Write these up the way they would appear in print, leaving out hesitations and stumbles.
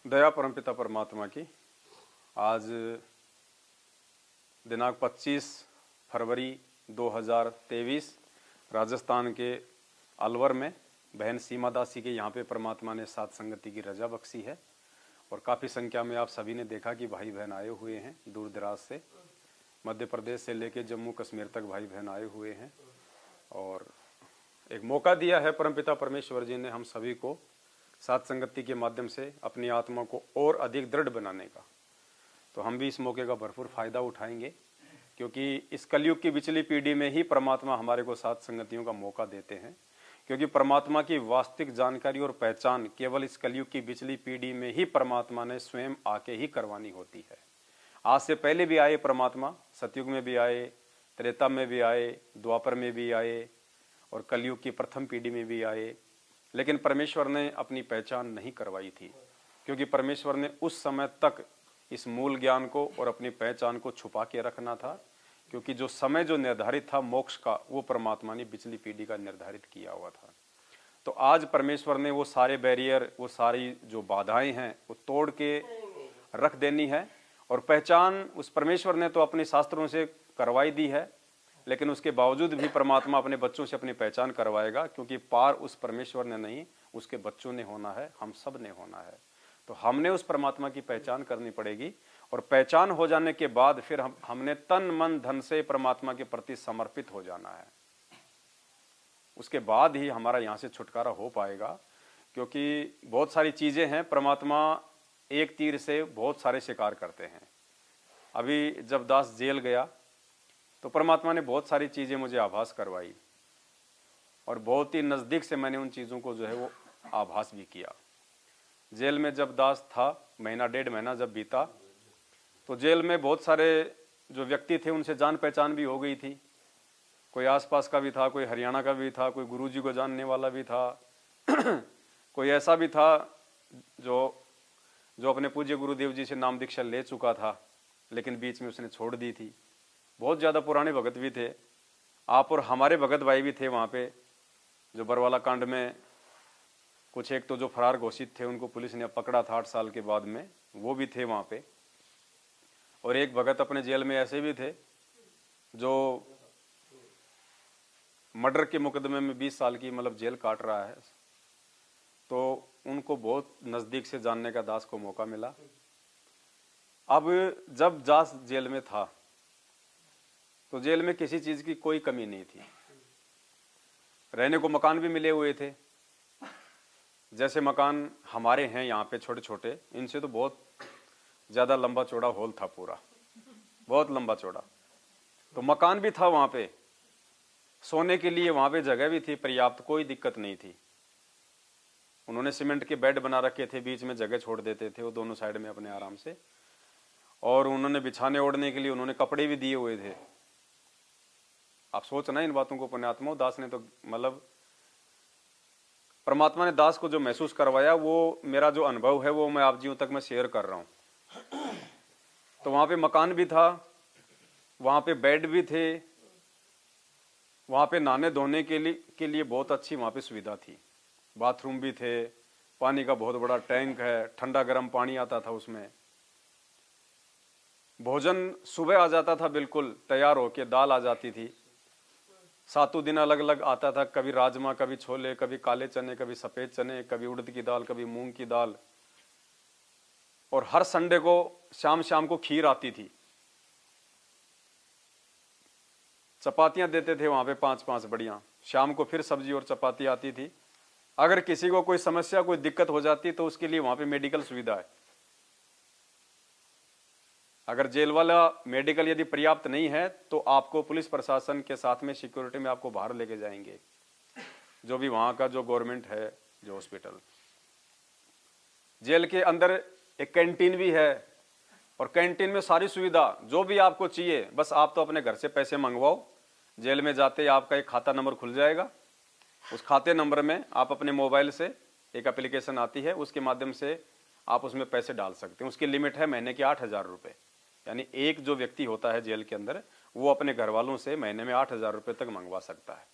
दया परमपिता परमात्मा की। आज दिनांक 25 फरवरी 2023 राजस्थान के अलवर में बहन सीमा दासी के यहाँ पे परमात्मा ने सात संगति की रजा बख्शी है और काफ़ी संख्या में आप सभी ने देखा कि भाई बहन आए हुए हैं दूर दराज से, मध्य प्रदेश से लेके जम्मू कश्मीर तक भाई बहन आए हुए हैं और एक मौका दिया है परमपिता परमेश्वर जी ने हम सभी को सात संगति के माध्यम से अपनी आत्मा को और अधिक दृढ़ बनाने का। तो हम भी इस मौके का भरपूर फायदा उठाएंगे क्योंकि इस कलयुग की पिछली पीढ़ी में ही परमात्मा हमारे को सात संगतियों का मौका देते हैं, क्योंकि परमात्मा की वास्तविक जानकारी और पहचान केवल इस कलयुग की पिछली पीढ़ी में ही परमात्मा ने स्वयं आके ही करवानी होती है। आज से पहले भी आए परमात्मा, सतयुग में भी आए, त्रेता में भी आए, द्वापर में भी आए और कलयुग की प्रथम पीढ़ी में भी आए, लेकिन परमेश्वर ने अपनी पहचान नहीं करवाई थी, क्योंकि परमेश्वर ने उस समय तक इस मूल ज्ञान को और अपनी पहचान को छुपा के रखना था, क्योंकि जो समय जो निर्धारित था मोक्ष का, वो परमात्मा ने पिछली पीढ़ी का निर्धारित किया हुआ था। तो आज परमेश्वर ने वो सारे बैरियर, वो सारी जो बाधाएं हैं वो तोड़ के रख देनी है और पहचान उस परमेश्वर ने तो अपने शास्त्रों से करवाई दी है, लेकिन उसके बावजूद भी परमात्मा अपने बच्चों से अपनी पहचान करवाएगा, क्योंकि पार उस परमेश्वर ने नहीं, उसके बच्चों ने होना है, हम सब ने होना है। तो हमने उस परमात्मा की पहचान करनी पड़ेगी और पहचान हो जाने के बाद फिर हमने तन मन धन से परमात्मा के प्रति समर्पित हो जाना है। उसके बाद ही हमारा यहाँ से छुटकारा हो पाएगा, क्योंकि बहुत सारी चीजें हैं, परमात्मा एक तीर से बहुत सारे शिकार करते हैं। अभी जब दास जेल गया तो परमात्मा ने बहुत सारी चीजें मुझे आभास करवाई और बहुत ही नजदीक से मैंने उन चीजों को जो है वो आभास भी किया। जेल में जब दास था, महीना डेढ़ महीना जब बीता, तो जेल में बहुत सारे जो व्यक्ति थे उनसे जान पहचान भी हो गई थी। कोई आसपास का भी था, कोई हरियाणा का भी था, कोई गुरुजी को जानने वाला भी था कोई ऐसा भी था जो अपने पूज्य गुरुदेव जी से नाम दीक्षा ले चुका था, लेकिन बीच में उसने छोड़ दी थी। बहुत ज़्यादा पुराने भगत भी थे, आप और हमारे भगत भाई भी थे वहाँ पे, जो बरवाला कांड में कुछ एक तो जो फरार घोषित थे उनको पुलिस ने पकड़ा था 8 साल के बाद में, वो भी थे वहाँ पे। और एक भगत अपने जेल में ऐसे भी थे जो मर्डर के मुकदमे में 20 साल की मतलब जेल काट रहा है। तो उनको बहुत नज़दीक से जानने का दास को मौका मिला। अब जब दास जेल में था तो जेल में किसी चीज की कोई कमी नहीं थी, रहने को मकान भी मिले हुए थे। जैसे मकान हमारे हैं यहाँ पे छोटे छोटे, इनसे तो बहुत ज्यादा लंबा चौड़ा हॉल था, पूरा बहुत लंबा चौड़ा। तो मकान भी था वहां पे, सोने के लिए वहां पे जगह भी थी पर्याप्त, कोई दिक्कत नहीं थी। उन्होंने सीमेंट के बेड बना रखे थे, बीच में जगह छोड़ देते थे वो दोनों साइड में अपने आराम से, और उन्होंने बिछाने ओढ़ने के लिए उन्होंने कपड़े भी दिए हुए थे। आप सोचना इन बातों को, पुण्यात्मा दास ने तो मतलब परमात्मा ने दास को जो महसूस करवाया, वो मेरा जो अनुभव है वो मैं आप जीवन तक मैं शेयर कर रहा हूं। तो वहां पे मकान भी था, वहां पे बेड भी थे, वहां पे नहाने धोने के लिए बहुत अच्छी वहां पे सुविधा थी, बाथरूम भी थे, पानी का बहुत बड़ा टैंक है, ठंडा गर्म पानी आता था उसमें। भोजन सुबह आ जाता था बिल्कुल तैयार होके, दाल आ जाती थी, सातों दिन अलग अलग आता था, कभी राजमा, कभी छोले, कभी काले चने, कभी सफेद चने, कभी उड़द की दाल, कभी मूंग की दाल। और हर संडे को शाम शाम को खीर आती थी, चपातियां देते थे वहां पे 5-5 बढ़िया, शाम को फिर सब्जी और चपाती आती थी। अगर किसी को कोई समस्या, कोई दिक्कत हो जाती तो उसके लिए वहां पे मेडिकल सुविधा है। अगर जेल वाला मेडिकल यदि पर्याप्त नहीं है तो आपको पुलिस प्रशासन के साथ में सिक्योरिटी में आपको बाहर लेके जाएंगे, जो भी वहां का जो गवर्नमेंट है जो हॉस्पिटल। जेल के अंदर एक कैंटीन भी है और कैंटीन में सारी सुविधा जो भी आपको चाहिए, बस आप तो अपने घर से पैसे मंगवाओ, जेल में जाते ही आपका एक खाता नंबर खुल जाएगा। उस खाते नंबर में आप अपने मोबाइल से, एक एप्लीकेशन आती है, उसके माध्यम से आप उसमें पैसे डाल सकते हैं। उसकी लिमिट है महीने के 8,000 रुपये, यानी एक जो व्यक्ति होता है जेल के अंदर वो अपने घर वालों से महीने में 8,000 रुपये तक मंगवा सकता है।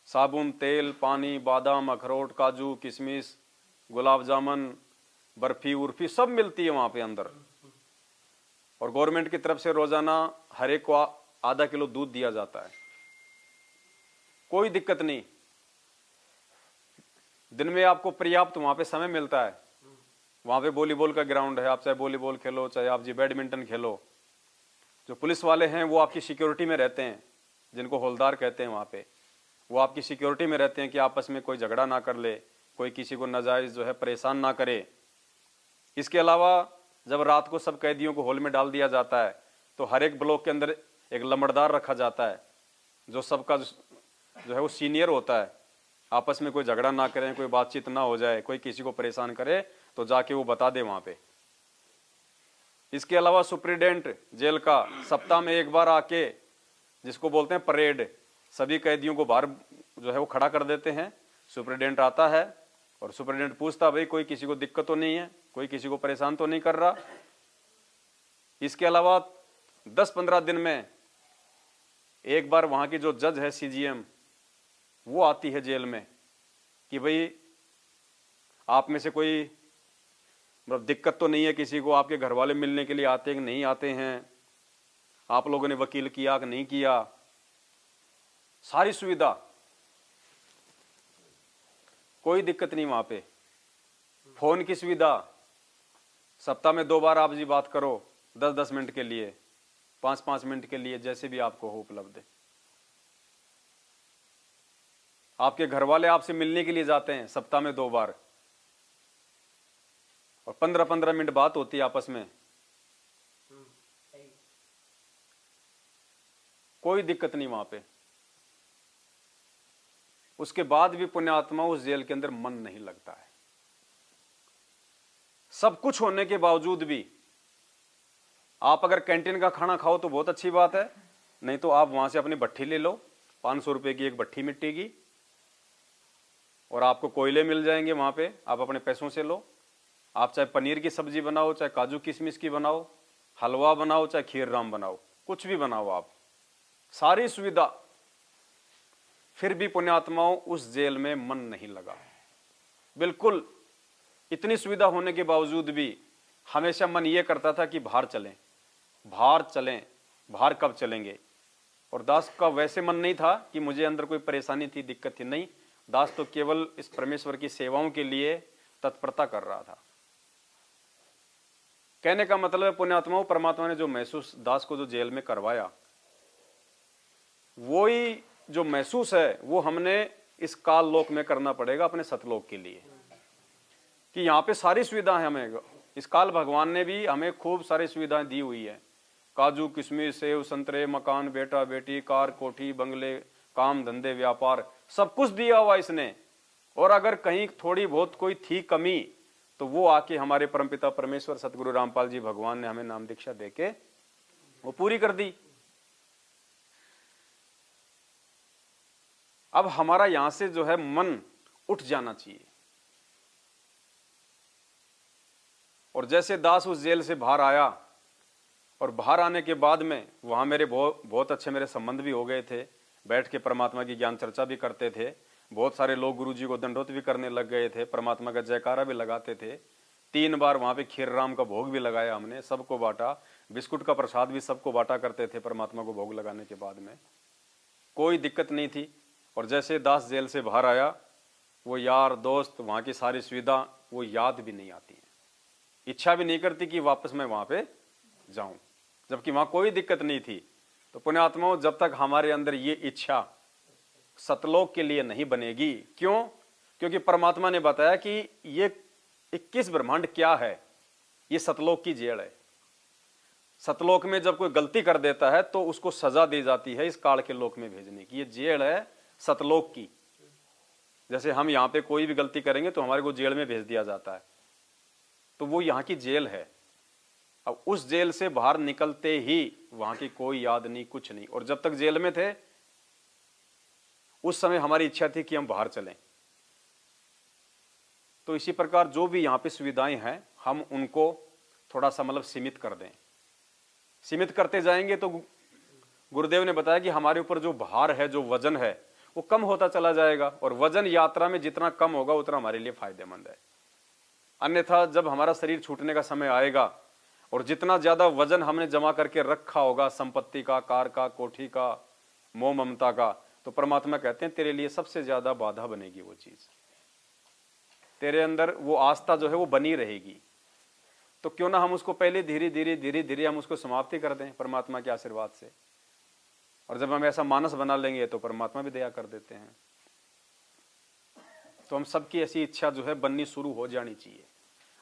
साबुन, तेल, पानी, बादाम, अखरोट, काजू, किशमिश, गुलाब जामुन, बर्फी उर्फी सब मिलती है वहाँ पे अंदर। और गवर्नमेंट की तरफ से रोजाना हर एक को आधा किलो दूध दिया जाता है। कोई दिक्कत नहीं, दिन में आपको पर्याप्त वहाँ पे समय मिलता है। वहाँ पे वॉलीबॉल का ग्राउंड है, आप चाहे वॉलीबॉल खेलो, चाहे आप जी बैडमिंटन खेलो। जो पुलिस वाले हैं वो आपकी सिक्योरिटी में रहते हैं, जिनको हौलदार कहते हैं, वहाँ पे वो आपकी सिक्योरिटी में रहते हैं कि आपस में कोई झगड़ा ना कर ले, कोई किसी को नाजायज जो है परेशान ना करे। इसके अलावा जब रात को सब कैदियों को हॉल में डाल दिया जाता है तो हर एक ब्लॉक के अंदर एक लंबड़दार रखा जाता है, जो सबका जो है वो सीनियर होता है। आपस में कोई झगड़ा ना करें, कोई बातचीत ना हो जाए, कोई किसी को परेशान करे तो जाके वो बता दे वहाँ पे। इसके अलावा सुप्रिटेंडेंट जेल का सप्ताह में एक बार आके, जिसको बोलते हैं परेड, सभी कैदियों को बाहर जो है वो खड़ा कर देते हैं। सुप्रिटेंडेंट आता है और सुप्रिटेंडेंट पूछता, भाई कोई किसी को दिक्कत तो नहीं है, कोई किसी को परेशान तो नहीं कर रहा। इसके अलावा 10-15 दिन में एक बार वहां की जो जज है सीजीएम, वो आती है जेल में कि भाई आप में से कोई मतलब दिक्कत तो नहीं है किसी को, आपके घर वाले मिलने के लिए आते हैं कि नहीं आते हैं, आप लोगों ने वकील किया कि नहीं किया, सारी सुविधा, कोई दिक्कत नहीं वहां पे। फोन की सुविधा, सप्ताह में 2 बार आप जी बात करो, 10-10 मिनट के लिए, 5-5 मिनट के लिए, जैसे भी आपको हो उपलब्ध है। आपके घर वाले आपसे मिलने के लिए जाते हैं सप्ताह में 2 बार, और 15-15 मिनट बात होती है आपस में। कोई दिक्कत नहीं वहां पे। उसके बाद भी पुण्यात्मा उस जेल के अंदर मन नहीं लगता है। सब कुछ होने के बावजूद भी आप अगर कैंटीन का खाना खाओ तो बहुत अच्छी बात है, नहीं तो आप वहां से अपनी भट्ठी ले लो, 500 रुपए की एक भट्ठी मिट्टी की, और आपको कोयले मिल जाएंगे वहां पे, आप अपने पैसों से लो। आप चाहे पनीर की सब्जी बनाओ, चाहे काजू किशमिश की बनाओ, हलवा बनाओ, चाहे खीर राम बनाओ, कुछ भी बनाओ आप, सारी सुविधा। फिर भी पुण्यात्माओं उस जेल में मन नहीं लगा, बिल्कुल। इतनी सुविधा होने के बावजूद भी हमेशा मन ये करता था कि बाहर चलें, बाहर चलें, बाहर कब चलेंगे। और दास का वैसे मन नहीं था कि मुझे अंदर कोई परेशानी थी, दिक्कत थी, नहीं। दास तो केवल इस परमेश्वर की सेवाओं के लिए तत्परता कर रहा था। कहने का मतलब है पुण्यात्माओं, परमात्मा ने जो महसूस दास को जो जेल में करवाया, वही जो महसूस है वो हमने इस काल लोक में करना पड़ेगा अपने सतलोक के लिए, कि यहाँ पे सारी सुविधाएं हमें, इस काल भगवान ने भी हमें खूब सारी सुविधाएं दी हुई है। काजू किशमिश सेव संतरे मकान बेटा बेटी कार कोठी बंगले काम धंधे व्यापार सब कुछ दिया हुआ इसने। और अगर कहीं थोड़ी बहुत कोई थी कमी तो वो आके हमारे परमपिता परमेश्वर सतगुरु रामपाल जी भगवान ने हमें नाम दीक्षा देके वो पूरी कर दी। अब हमारा यहां से जो है मन उठ जाना चाहिए। और जैसे दास उस जेल से बाहर आया और बाहर आने के बाद में वहां मेरे बहुत अच्छे मेरे संबंध भी हो गए थे, बैठ के परमात्मा की ज्ञान चर्चा भी करते थे। बहुत सारे लोग गुरु जी को दंडोत भी करने लग गए थे, परमात्मा का जयकारा भी लगाते थे। 3 बार वहां पे खीर राम का भोग भी लगाया हमने, सबको बांटा, बिस्कुट का प्रसाद भी सबको बांटा करते थे परमात्मा को भोग लगाने के बाद में, कोई दिक्कत नहीं थी। और जैसे दास जेल से बाहर आया, वो यार दोस्त वहां की सारी सुविधा वो याद भी नहीं आती है, इच्छा भी नहीं करती कि वापस मैं वहां पे जाऊं, जबकि वहां कोई दिक्कत नहीं थी। तो पुण्यात्माओं, जब तक हमारे अंदर ये इच्छा सतलोक के लिए नहीं बनेगी, क्यों? क्योंकि परमात्मा ने बताया कि ये 21 ब्रह्मांड क्या है, ये सतलोक की जेल है। सतलोक में जब कोई गलती कर देता है तो उसको सजा दी जाती है इस काल के लोक में भेजने की। ये जेल है सतलोक की। जैसे हम यहाँ पे कोई भी गलती करेंगे तो हमारे को जेल में भेज दिया जाता है, तो वो यहाँ की जेल है। अब उस जेल से बाहर निकलते ही वहां की कोई याद नहीं, कुछ नहीं। और जब तक जेल में थे उस समय हमारी इच्छा थी कि हम बाहर चलें। तो इसी प्रकार जो भी यहाँ पे सुविधाएं हैं हम उनको थोड़ा सा मतलब सीमित कर दें। सीमित करते जाएंगे तो गुरुदेव ने बताया कि हमारे ऊपर जो भार है, जो वजन है, वो कम होता चला जाएगा। और वजन यात्रा में जितना कम होगा उतना हमारे लिए फायदेमंद है। अन्यथा जब हमारा शरीर छूटने का समय आएगा और जितना ज्यादा वजन हमने जमा करके रखा होगा, संपत्ति का, कार का, कोठी का, मोह ममता का, तो परमात्मा कहते हैं तेरे लिए सबसे ज्यादा बाधा बनेगी वो चीज, तेरे अंदर वो आस्था जो है वो बनी रहेगी। तो क्यों ना हम उसको पहले धीरे धीरे धीरे धीरे हम उसको समाप्ति कर दें परमात्मा के आशीर्वाद से। और जब हम ऐसा मानस बना लेंगे तो परमात्मा भी दया कर देते हैं। तो हम सबकी ऐसी इच्छा जो है बननी शुरू हो जानी चाहिए।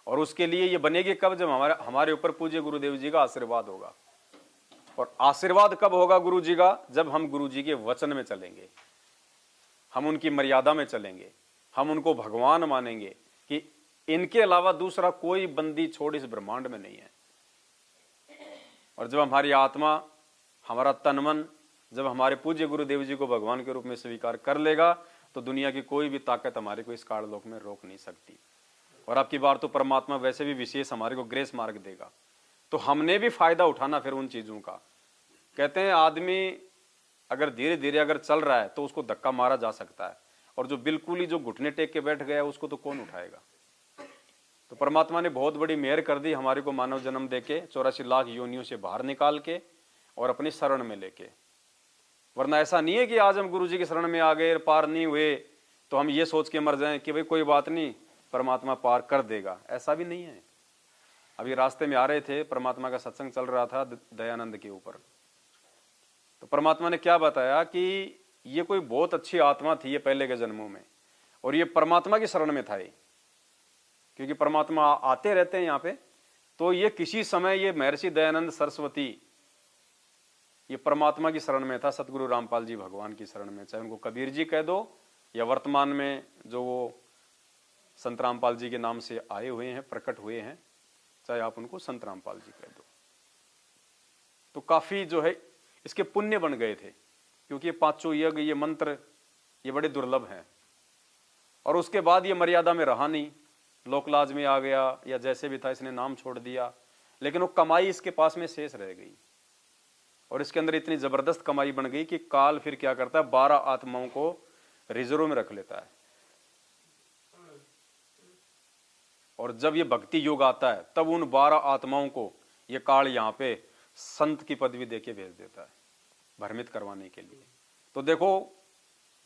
और उसके लिए ये बनेगी कब? जब हमारे ऊपर पूज्य गुरुदेव जी का आशीर्वाद होगा। और आशीर्वाद कब होगा गुरु जी का? जब हम गुरु जी के वचन में चलेंगे, हम उनकी मर्यादा में चलेंगे, हम उनको भगवान मानेंगे कि इनके अलावा दूसरा कोई बंदी छोड़ इस ब्रह्मांड में नहीं है। और जब हमारी आत्मा, हमारा तन मन जब हमारे पूज्य गुरुदेव जी को भगवान के रूप में स्वीकार कर लेगा तो दुनिया की कोई भी ताकत हमारे को इस काललोक में रोक नहीं सकती। और अब की बार तो परमात्मा वैसे भी विशेष हमारे को ग्रेस मार्ग देगा, तो हमने भी फायदा उठाना फिर उन चीजों का। कहते हैं आदमी अगर धीरे धीरे अगर चल रहा है तो उसको धक्का मारा जा सकता है, और जो बिल्कुल ही जो घुटने टेक के बैठ गया उसको तो कौन उठाएगा। तो परमात्मा ने बहुत बड़ी मेहर कर दी हमारे को मानव जन्म देके, 84 लाख योनियों से बाहर निकाल के और अपनी शरण में लेके। वरना ऐसा नहीं है कि आज हम गुरु जी की शरण में आ गए, पार नहीं हुए तो हम ये सोच के मर जाएं कि भाई कोई बात नहीं, परमात्मा पार कर देगा। ऐसा भी नहीं है। अभी रास्ते में आ रहे थे, परमात्मा का सत्संग चल रहा था दयानंद के ऊपर, तो परमात्मा ने क्या बताया कि ये कोई बहुत अच्छी आत्मा थी ये पहले के जन्मों में, और ये परमात्मा की शरण में था ये, क्योंकि परमात्मा आते रहते हैं यहाँ पे। तो ये किसी समय ये महर्षि दयानंद सरस्वती ये परमात्मा की शरण में था, सतगुरु रामपाल जी भगवान की शरण में, चाहे उनको कबीर जी कह दो या वर्तमान में जो वो संत रामपाल जी के नाम से आए हुए हैं, प्रकट हुए हैं, चाहे आप उनको संत रामपाल जी कह दो। तो काफी जो है इसके पुण्य बन गए थे, क्योंकि ये पांचों यज्ञ, ये मंत्र, ये बड़े दुर्लभ हैं। और उसके बाद ये मर्यादा में रहा नहीं, लोकलाज में आ गया या जैसे भी था इसने नाम छोड़ दिया, लेकिन वो कमाई इसके पास में शेष रह गई। और इसके अंदर इतनी जबरदस्त कमाई बन गई कि काल फिर क्या करता है, 12 आत्माओं को रिजर्व में रख लेता है। और जब ये भक्ति युग आता है तब उन 12 आत्माओं को ये काल यहाँ पे संत की पदवी देके भेज देता है, भ्रमित करवाने के लिए। तो देखो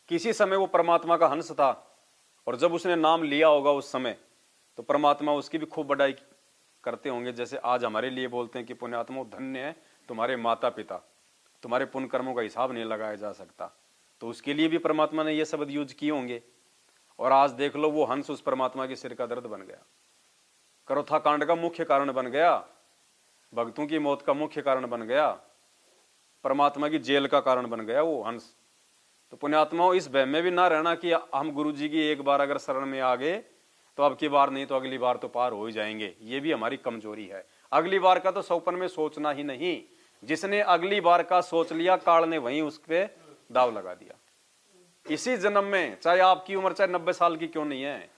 किसी समय वो परमात्मा का हंस था, और जब उसने नाम लिया होगा उस समय तो परमात्मा उसकी भी खूब बड़ाई करते होंगे। जैसे आज हमारे लिए बोलते हैं कि पुण्यात्मा धन्य है तुम्हारे माता पिता, तुम्हारे पुण्य कर्मों का हिसाब नहीं लगाया जा सकता। तो उसके लिए भी परमात्मा ने ये शब्द यूज किए होंगे। और आज देख लो वो हंस उस परमात्मा के सिर का दर्द बन गया, करोथा कांड का मुख्य कारण बन गया, भक्तों की मौत का मुख्य कारण बन गया, परमात्मा की जेल का कारण बन गया वो हंस। तो पुण्यात्माओं इस भय में भी ना रहना कि हम गुरु जी की एक बार अगर शरण में आ गए तो अब की बार नहीं तो अगली बार तो पार हो ही जाएंगे। ये भी हमारी कमजोरी है। अगली बार का तो सौपन में सोचना ही नहीं, जिसने अगली बार का सोच लिया काल ने वहीं उस पे दाव लगा दिया। इसी जन्म में, चाहे आपकी उम्र चाहे 90 साल की क्यों नहीं है,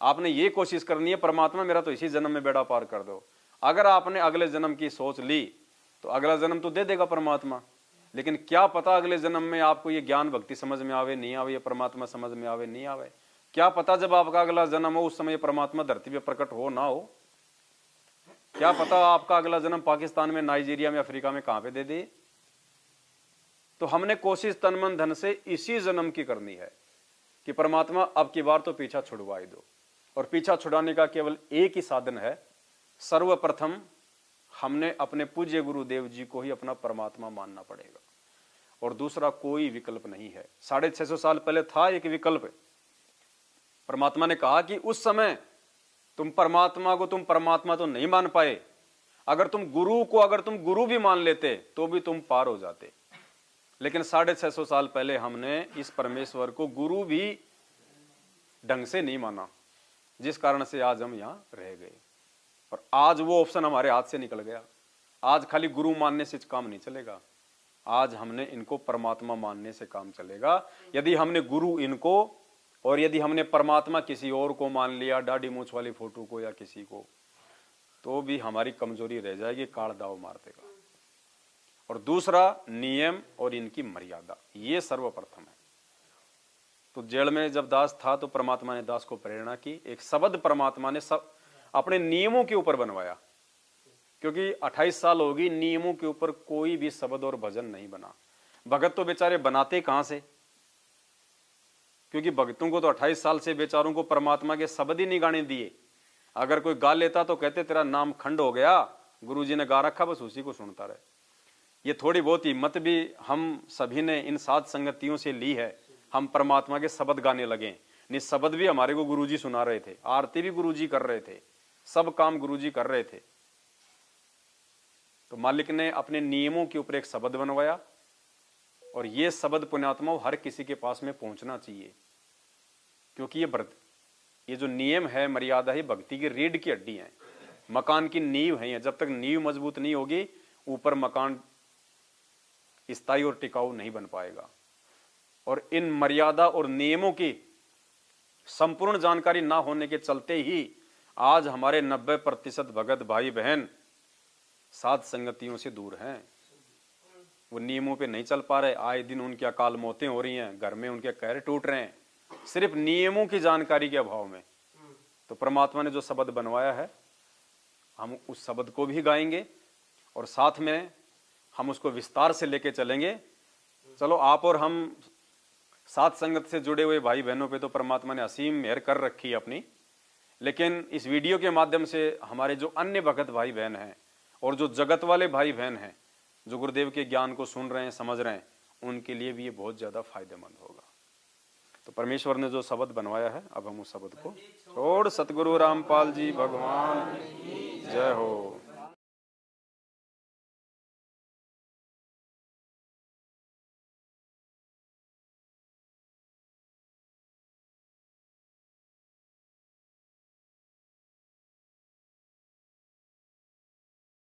आपने ये कोशिश करनी है परमात्मा मेरा तो इसी जन्म में बेड़ा पार कर दो। अगर आपने अगले जन्म की सोच ली तो अगला जन्म तो दे देगा परमात्मा, लेकिन क्या पता अगले जन्म में आपको ये ज्ञान भक्ति समझ में आवे नहीं आवे, ये परमात्मा समझ में आवे नहीं आवे। क्या पता जब आपका अगला जन्म हो उस समय परमात्मा धरती पे प्रकट हो ना हो। क्या पता आपका अगला जन्म पाकिस्तान में, नाइजीरिया में, अफ्रीका में कहां पे दे दे। तो हमने कोशिश तन मन धन से इसी जन्म की करनी है कि परमात्मा अब की बार तो पीछा छुड़वाई दो। और पीछा छुड़ाने का केवल एक ही साधन है, सर्वप्रथम हमने अपने पूज्य गुरुदेव जी को ही अपना परमात्मा मानना पड़ेगा, और दूसरा कोई विकल्प नहीं है। 650 साल पहले था एक विकल्प। परमात्मा ने कहा कि उस समय तुम परमात्मा को तुम परमात्मा तो नहीं मान पाए, अगर तुम गुरु भी मान लेते तो भी तुम पार हो जाते। लेकिन 650 साल पहले हमने इस परमेश्वर को गुरु भी ढंग से नहीं माना, जिस कारण से आज हम यहां रह गए। और आज वो ऑप्शन हमारे हाथ से निकल गया। आज खाली गुरु मानने से काम नहीं चलेगा, आज हमने इनको परमात्मा मानने से काम चलेगा। यदि हमने गुरु इनको और यदि हमने परमात्मा किसी और को मान लिया, दाढ़ी मूछ वाली फोटो को या किसी को, तो भी हमारी कमजोरी रह जाएगी, काल दाव मार देगा। और दूसरा नियम और इनकी मर्यादा, ये सर्वप्रथम है। तो जेल में जब दास था तो परमात्मा ने दास को प्रेरणा की, एक शब्द परमात्मा ने सब अपने नियमों के ऊपर बनवाया, क्योंकि 28 साल होगी नियमों के ऊपर कोई भी शब्द और भजन नहीं बना। भगत तो बेचारे बनाते कहां से, क्योंकि भक्तों को तो 28 साल से बेचारों को परमात्मा के शब्द ही नहीं गाने दिए। अगर कोई गा लेता तो कहते तेरा नाम खंड हो गया, गुरुजी ने गा रखा, बस उसी को सुनता रहे। ये थोड़ी बहुत हिम्मत भी हम सभी ने इन साध संगतियों से ली है, हम परमात्मा के शब्द गाने लगे। नहीं, शब्द भी हमारे को गुरुजी सुना रहे थे, आरती भी गुरुजी कर रहे थे, सब काम गुरुजी कर रहे थे। तो मालिक ने अपने नियमों के ऊपर एक शब्द बनवाया, और ये शब्द पुण्यात्मा हर किसी के पास में पहुंचना चाहिए, क्योंकि ये जो नियम है, मर्यादा है, भक्ति की रीढ़ की हड्डी है, मकान की नींव है। जब तक नींव मजबूत नहीं होगी, ऊपर मकान स्थायी और टिकाऊ नहीं बन पाएगा। और इन मर्यादा और नियमों की संपूर्ण जानकारी ना होने के चलते ही आज हमारे 90% भगत भाई बहन साध संगतियों से दूर हैं। वो नियमों पे नहीं चल पा रहे, आए दिन उनकी अकाल मौतें हो रही हैं, घर में उनके कहर टूट रहे हैं, सिर्फ नियमों की जानकारी के अभाव में। तो परमात्मा ने जो शब्द बनवाया है, हम उस शब्द को भी गाएंगे और साथ में हम उसको विस्तार से लेके चलेंगे। चलो, आप और हम साध संगत से जुड़े हुए भाई बहनों पे तो परमात्मा ने असीम मेहर कर रखी है अपनी, लेकिन इस वीडियो के माध्यम से हमारे जो अन्य भगत भाई बहन हैं और जो जगत वाले भाई बहन हैं, जो गुरुदेव के ज्ञान को सुन रहे हैं, समझ रहे हैं, उनके लिए भी ये बहुत ज्यादा फायदेमंद होगा। तो परमेश्वर ने जो शब्द बनवाया है, अब हम उस शब्द को छोड़। सतगुरु रामपाल जी भगवान जय हो।